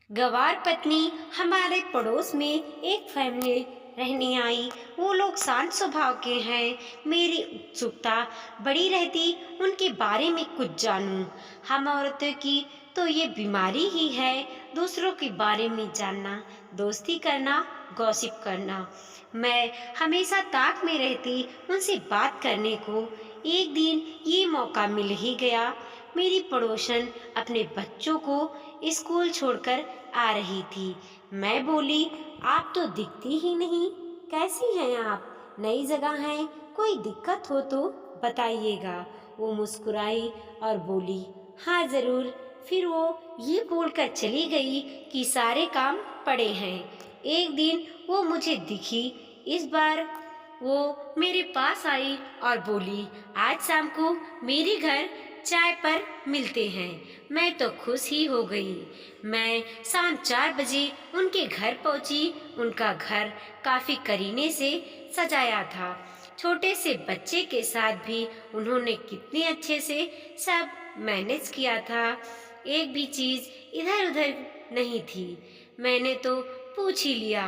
गवार पत्नी हमारे पड़ोस में एक फैमिली रहने आई। वो लोग शांत स्वभाव के हैं। मेरी उत्सुकता बड़ी रहती उनके बारे में कुछ जानूं। हम औरतों की तो ये बीमारी ही है, दूसरों के बारे में जानना, दोस्ती करना, गॉसिप करना। मैं हमेशा ताक में रहती उनसे बात करने को। एक दिन ये मौका मिल ही गया। मेरी पड़ोसन अपने बच्चों को स्कूल छोड़कर आ रही थी। मैं बोली, आप तो दिखती ही नहीं, कैसी हैं आप? नई जगह हैं, कोई दिक्कत हो तो बताइएगा। वो मुस्कुराई और बोली, हाँ जरूर। फिर वो ये बोलकर चली गई कि सारे काम पड़े हैं। एक दिन वो मुझे दिखी। इस बार वो मेरे पास आई और बोली, आज शाम को मेरे घर चाय पर मिलते हैं। मैं तो खुश ही हो गई। मैं शाम 4 बजे उनके घर पहुंची। उनका घर काफी करीने से सजाया था। छोटे से बच्चे के साथ भी उन्होंने कितने अच्छे से सब मैनेज किया था। एक भी चीज इधर उधर नहीं थी। मैंने तो पूछ ही लिया,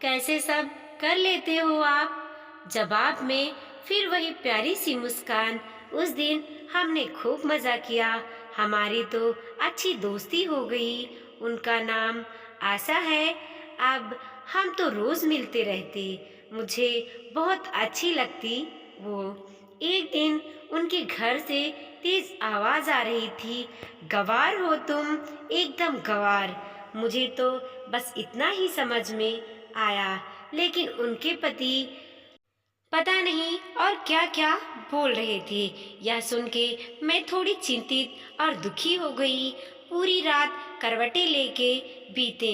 कैसे सब कर लेते हो आप? जवाब में फिर वही प्यारी सी मुस्कान। उस दिन हमने खूब मजा किया। हमारी तो अच्छी दोस्ती हो गई। उनका नाम आशा है। अब हम तो रोज मिलते रहते। मुझे बहुत अच्छी लगती वो। एक दिन उनके घर से तेज आवाज आ रही थी, गवार हो तुम, एकदम गवार। मुझे तो बस इतना ही समझ में आया, लेकिन उनके पति पता नहीं और क्या क्या बोल रहे थे। यह सुन के मैं थोड़ी चिंतित और दुखी हो गई। पूरी रात करवटें लेके बीते।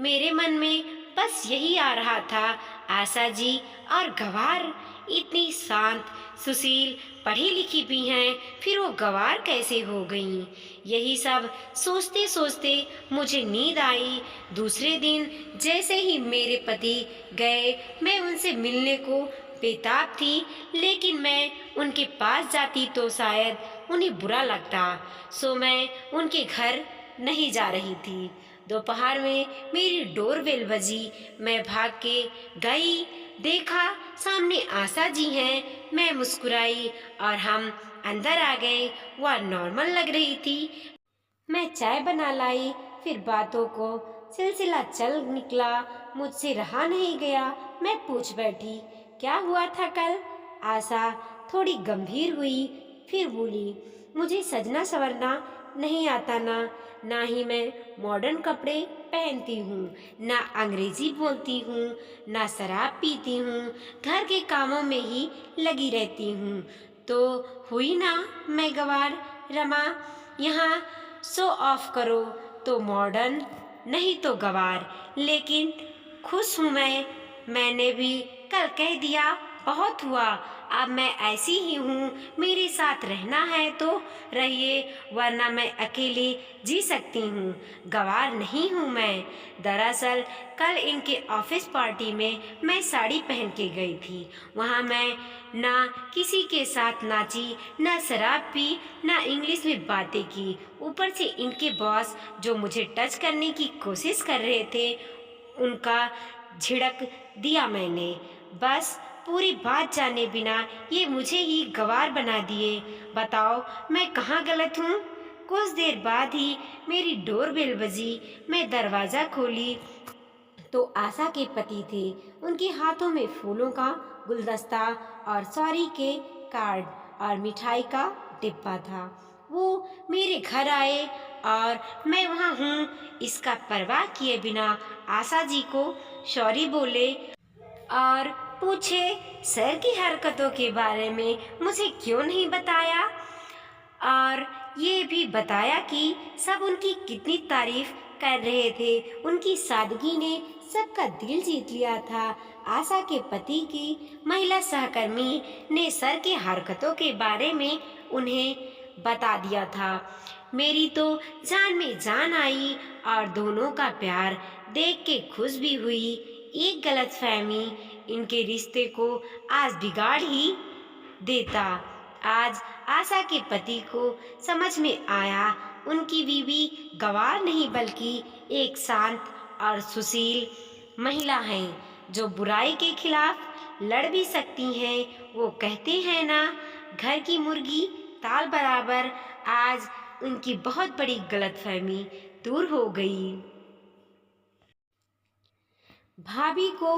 मेरे मन में बस यही आ रहा था, आशा जी और गवार इतनी शांत, सुशील, पढ़ी लिखी भी हैं, फिर वो गवार कैसे हो गईं? यही सब सोचते सोचते मुझे नींद आई। दूसरे दिन जैसे ही मेरे पति गए, मैं उनसे मिलने को बेताब थी, लेकिन मैं उनके पास जाती तो शायद उन्हें बुरा लगता, सो मैं उनके घर नहीं जा रही थी। दोपहर में मेरी डोरबेल बजी। मैं भाग के गई, देखा सामने आशा जी हैं। मैं मुस्कुराई और हम अंदर आ गए। वह नॉर्मल लग रही थी। मैं चाय बना लाई। फिर बातों को सिलसिला चल निकला। मुझसे रहा नहीं गया। मैं पूछ बैठी, क्या हुआ था कल? आशा थोड़ी गंभीर हुई। फिर बोली, मुझे सजना संवरना नहीं आता ना ही मैं मॉडर्न कपड़े पहनती हूँ, ना अंग्रेजी बोलती हूँ, ना शराब पीती हूँ, घर के कामों में ही लगी रहती हूँ। तो हुई ना मैं गवार? रमा, यहाँ शो ऑफ करो तो मॉडर्न, नहीं तो गवार। लेकिन खुश हूँ मैंने भी कल कह दिया, बहुत हुआ। अब मैं ऐसी ही हूँ। मेरे साथ रहना है तो रहिए, वरना मैं अकेले जी सकती हूँ। गवार नहीं हूँ मैं। दरअसल कल इनके ऑफिस पार्टी में मैं साड़ी पहन के गई थी। वहाँ मैं ना किसी के साथ नाची, ना शराब पी, ना इंग्लिश में बातें की। ऊपर से इनके बॉस जो मुझे टच करने की कोशिश कर रहे थे, उनका झिड़क दिया मैंने। बस पूरी बात जाने बिना ये मुझे ही गवार बना दिए। बताओ मैं कहाँ गलत हूँ? कुछ देर बाद ही मेरी डोरबेल बजी। मैं दरवाज़ा खोली तो आशा के पति थे। उनके हाथों में फूलों का गुलदस्ता और सॉरी के कार्ड और मिठाई का डिब्बा था। वो मेरे घर आए और मैं वहाँ हूँ इसका परवाह किए बिना आशा जी को सॉरी बोले और पूछे, सर की हरकतों के बारे में मुझे क्यों नहीं बताया? और ये भी बताया कि सब उनकी कितनी तारीफ कर रहे थे। उनकी सादगी ने सबका दिल जीत लिया था। आशा के पति की महिला सहकर्मी ने सर की हरकतों के बारे में उन्हें बता दिया था। मेरी तो जान में जान आई और दोनों का प्यार देख के खुश भी हुई। एक गलतफहमी इनके रिश्ते को आज बिगाड़ ही देता। आज आशा के पति को समझ में आया उनकी बीवी गवार नहीं बल्कि एक शांत और सुशील महिला हैं जो बुराई के खिलाफ लड़ भी सकती हैं। वो कहते हैं ना, घर की मुर्गी ताल बराबर। आज उनकी बहुत बड़ी गलतफहमी दूर हो गई। भाभी को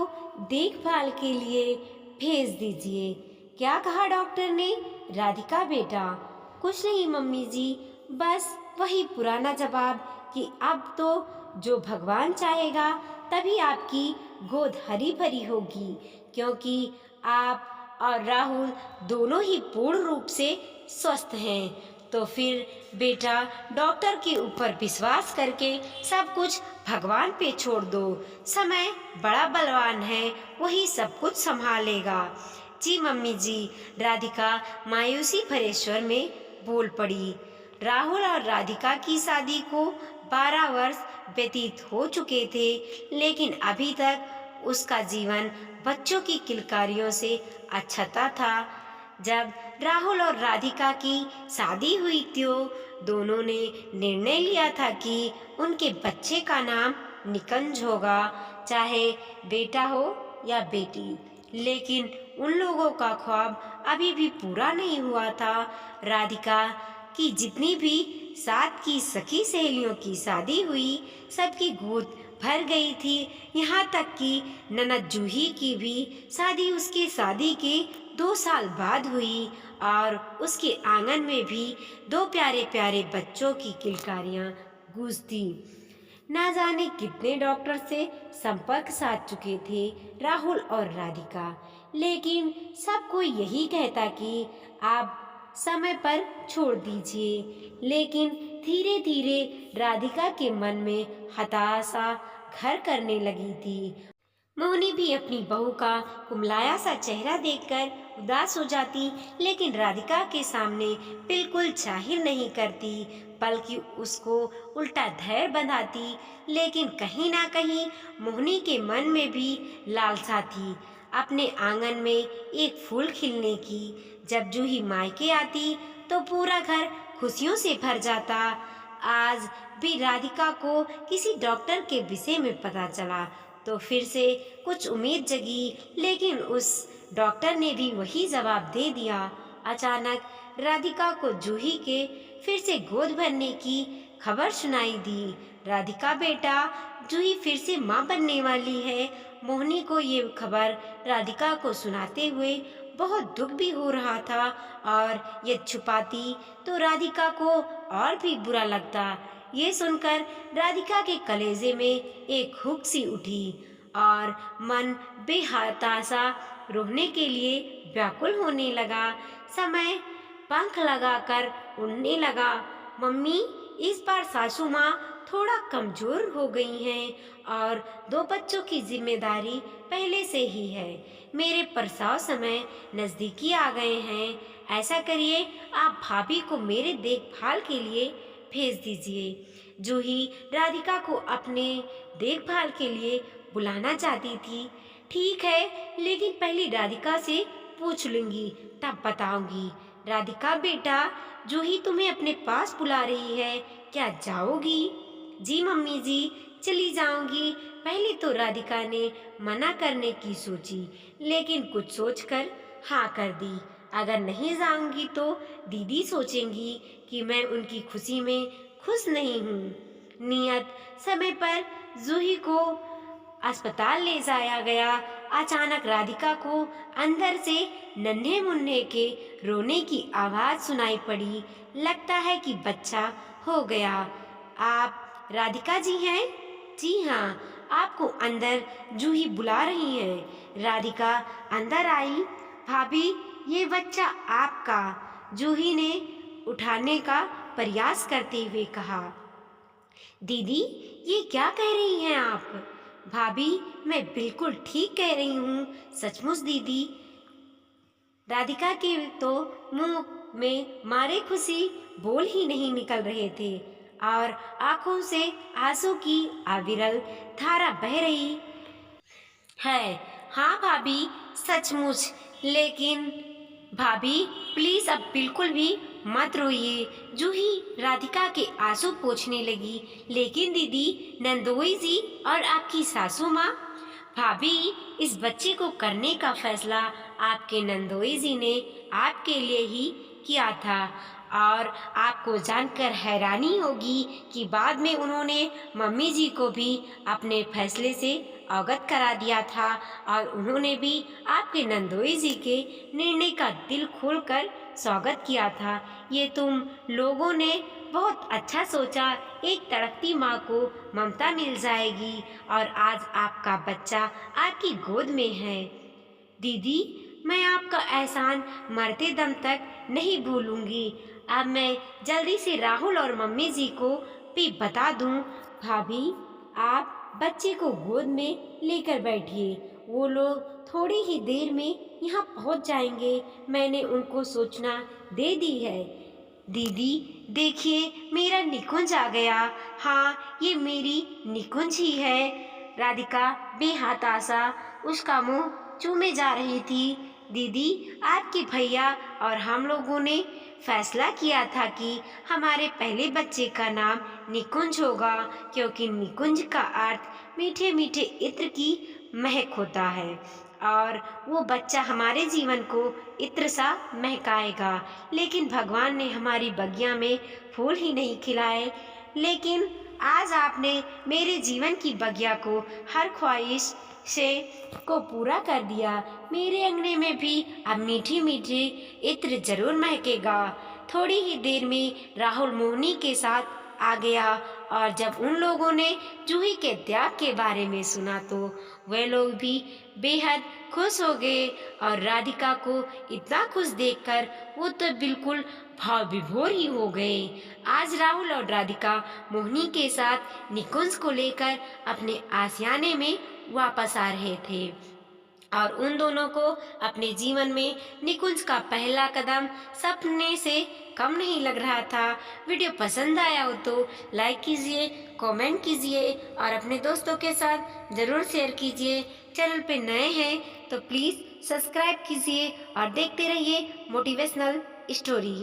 देखभाल के लिए भेज दीजिए। क्या कहा डॉक्टर ने? राधिका बेटा, कुछ नहीं मम्मी जी, बस वही पुराना जवाब कि अब तो जो भगवान चाहेगा तभी आपकी गोद हरी भरी होगी, क्योंकि आप और राहुल दोनों ही पूर्ण रूप से स्वस्थ हैं। तो फिर बेटा, डॉक्टर के ऊपर विश्वास करके सब कुछ भगवान पे छोड़ दो। समय बड़ा बलवान है, वही सब कुछ संभालेगा। जी मम्मी जी, राधिका मायूसी भरे स्वर में बोल पड़ी। राहुल और राधिका की शादी को 12 वर्ष व्यतीत हो चुके थे, लेकिन अभी तक उसका जीवन बच्चों की किलकारियों से अछता था। जब राहुल और राधिका की शादी हुई तो दोनों ने निर्णय लिया था कि उनके बच्चे का नाम निकंज होगा, चाहे बेटा हो या बेटी। लेकिन उन लोगों का ख्वाब अभी भी पूरा नहीं हुआ था। राधिका की जितनी भी साथ की सखी सहेलियों की शादी हुई, सबकी गोद भर गई थी। यहाँ तक कि ननद जूही की भी शादी उसके शादी के 2 साल बाद हुई और उसके आंगन में भी 2 प्यारे प्यारे बच्चों की किलकारियाँ गूंजती। ना जाने कितने डॉक्टर से संपर्क साध चुके थे राहुल और राधिका, लेकिन सबको यही कहता कि आप समय पर छोड़ दीजिए। लेकिन धीरे धीरे राधिका के मन में हताशा घर करने लगी थी। मोहिनी भी अपनी बहू का कुमलाया सा चेहरा देखकर उदास हो जाती, लेकिन राधिका के सामने बिल्कुल जाहिर नहीं करती, बल्कि उसको उल्टा धैर्य बंधाती। लेकिन कहीं ना कहीं मोहिनी के मन में भी लालसा थी अपने आंगन में एक फूल खिलने की। जब जूही मायके आती तो पूरा घर खुशियों से भर जाता। आज भी राधिका को किसी डॉक्टर के विषय में पता चला तो फिर से कुछ उम्मीद जगी, लेकिन उस डॉक्टर ने भी वही जवाब दे दिया। अचानक राधिका को जूही के फिर से गोद भरने की खबर सुनाई दी। राधिका बेटा, जूही फिर से माँ बनने वाली है। मोहिनी को ये खबर राधिका को सुनाते हुए बहुत दुख भी हो रहा था, और ये छुपाती तो राधिका को और भी बुरा लगता। ये सुनकर राधिका के कलेजे में एक हुक सी उठी और मन बेहताशा रोने के लिए व्याकुल होने लगा। समय पंख लगाकर उड़ने लगा। मम्मी, इस बार सासू माँ थोड़ा कमजोर हो गई हैं और 2 बच्चों की जिम्मेदारी पहले से ही है। मेरे प्रसव समय नज़दीकी आ गए हैं। ऐसा करिए, आप भाभी को मेरे देखभाल के लिए भेज दीजिए। जूही राधिका को अपने देखभाल के लिए बुलाना चाहती थी। ठीक है, लेकिन पहले राधिका से पूछ लूंगी, तब बताऊंगी। राधिका बेटा, जूही तुम्हें अपने पास बुला रही है, क्या जाओगी? जी मम्मी जी, चली जाऊंगी। पहले तो राधिका ने मना करने की सोची, लेकिन कुछ सोचकर हाँ कर दी। अगर नहीं जाऊंगी तो दीदी सोचेंगी कि मैं उनकी खुशी में खुश नहीं हूँ। नियत समय पर जूही को अस्पताल ले जाया गया। अचानक राधिका को अंदर से नन्हे मुन्ने के रोने की आवाज सुनाई पड़ी। लगता है कि बच्चा हो गया। आप राधिका जी हैं? जी हाँ, आपको अंदर जूही बुला रही है। राधिका अंदर आई। भाभी, ये बच्चा आपका, जूही ने उठाने का प्रयास करते हुए कहा। दीदी, ये क्या कह रही हैं आप? भाभी, मैं बिल्कुल ठीक कह रही हूँ, सचमुच दीदी। राधिका के तो मुंह में मारे खुशी बोल ही नहीं निकल रहे थे और आंखों से आंसू की अविरल धारा बह रही है। हाँ भाभी, सचमुच। लेकिन भाभी, प्लीज अब बिल्कुल भी मत रोइए। जूही राधिका के आंसू पोंछने लगी। लेकिन दीदी, नंदोई जी और आपकी सासू माँ। भाभी, इस बच्चे को करने का फैसला आपके नंदोई जी ने आपके लिए ही किया था, और आपको जानकर हैरानी होगी कि बाद में उन्होंने मम्मी जी को भी अपने फैसले से अवगत करा दिया था, और उन्होंने भी आपके नंदोई जी के निर्णय का दिल खोलकर स्वागत किया था। ये तुम लोगों ने बहुत अच्छा सोचा। एक तड़पती माँ को ममता मिल जाएगी, और आज आपका बच्चा आपकी गोद में है। दीदी, मैं आपका एहसान मरते दम तक नहीं भूलूंगी। अब मैं जल्दी से राहुल और मम्मी जी को भी बता दूं। भाभी, आप बच्चे को गोद में लेकर बैठिए। वो लोग थोड़ी ही देर में यहाँ पहुँच जाएंगे। मैंने उनको सूचना दे दी है। दीदी, देखिए, मेरा निकुंज आ गया। हाँ, ये मेरी निकुंज ही है। राधिका बेहताशा उसका मुंह चूमे जा रही थी। दीदी, आपके भैया और हम लोगों ने फैसला किया था कि हमारे पहले बच्चे का नाम निकुंज होगा, क्योंकि निकुंज का अर्थ मीठे मीठे इत्र की महक होता है, और वो बच्चा हमारे जीवन को इत्र सा महकाएगा। लेकिन भगवान ने हमारी बगिया में फूल ही नहीं खिलाए। लेकिन आज आपने मेरे जीवन की बगिया को हर ख्वाहिश से को पूरा कर दिया। मेरे अंगने में भी अब मीठी मीठी इत्र जरूर महकेगा। थोड़ी ही देर में राहुल मोहिनी के साथ आ गया, और जब उन लोगों ने जूही के त्याग के बारे में सुना तो वे लोग भी बेहद खुश हो गए। और राधिका को इतना खुश देखकर वो तो बिल्कुल भाव विभोर ही हो गए। आज राहुल और राधिका मोहिनी के साथ निकुंज को लेकर अपने आशियाने में वापस आ रहे थे, और उन दोनों को अपने जीवन में निकुंज का पहला कदम सपने से कम नहीं लग रहा था। वीडियो पसंद आया हो तो लाइक कीजिए, कमेंट कीजिए, और अपने दोस्तों के साथ ज़रूर शेयर कीजिए। चैनल पे नए हैं तो प्लीज़ सब्सक्राइब कीजिए और देखते रहिए मोटिवेशनल स्टोरी।